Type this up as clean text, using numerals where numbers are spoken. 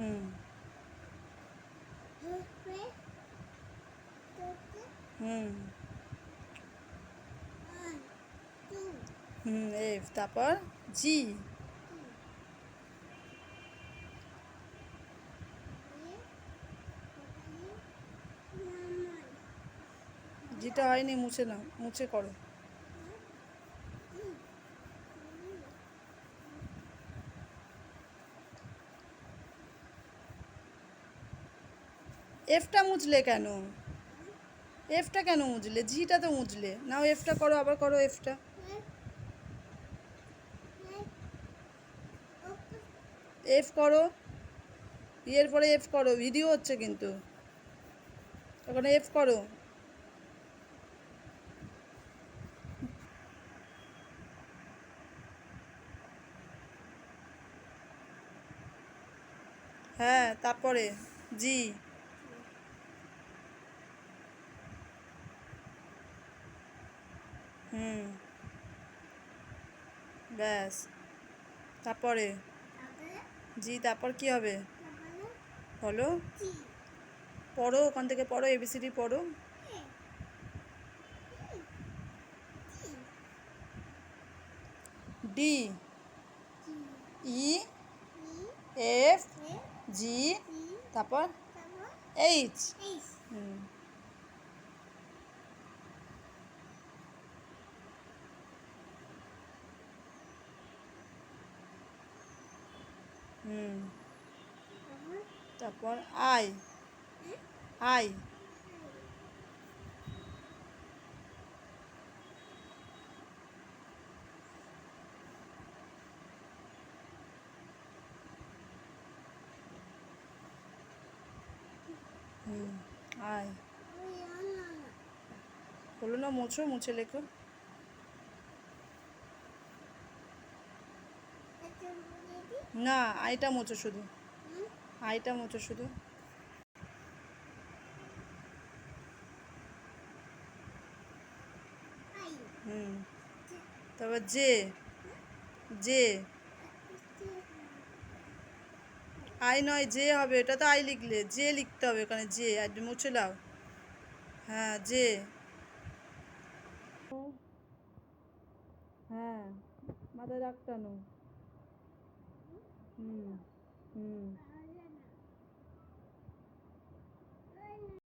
হুম হুম হুম F, তারপর জি। জিটা হয়নি, মুছে নাও, মুছে করো। এফটা মুছলে কেন? এফটা কেন মুছলে? জিটা তো মুছলে। নাও এফটা করো, আবার করো এফটা। এফ করো, ইয়ের পরে এফ করো, ভিডিও হচ্ছে কিন্তু। ওখানে এফ করো। হ্যাঁ, তারপরে জি। হুম, ব্যাস। তারপরে জি, তারপর কি হবে? বলো, পড়ো, ওখান থেকে পড়ো, এবিসিডি পড়ো। ডি, ই, এফ, জি, তারপর এইচ। হুম হুম তারপর আই, আই। হুম আই হলো না, মোছো, মুছে লেখো। না, আইটা মোছো শুধু, আইটা মোছো শুধু। হুম তারপর জে, জে। আই নয়, জে হবে, এটা তো আই লিখলে, জে লিখতে হবে ওখানে, জে, আর মুছে দাও। হ্যাঁ, জে। হ্যাঁ, মাথায় রাখ টানো। হুম হুম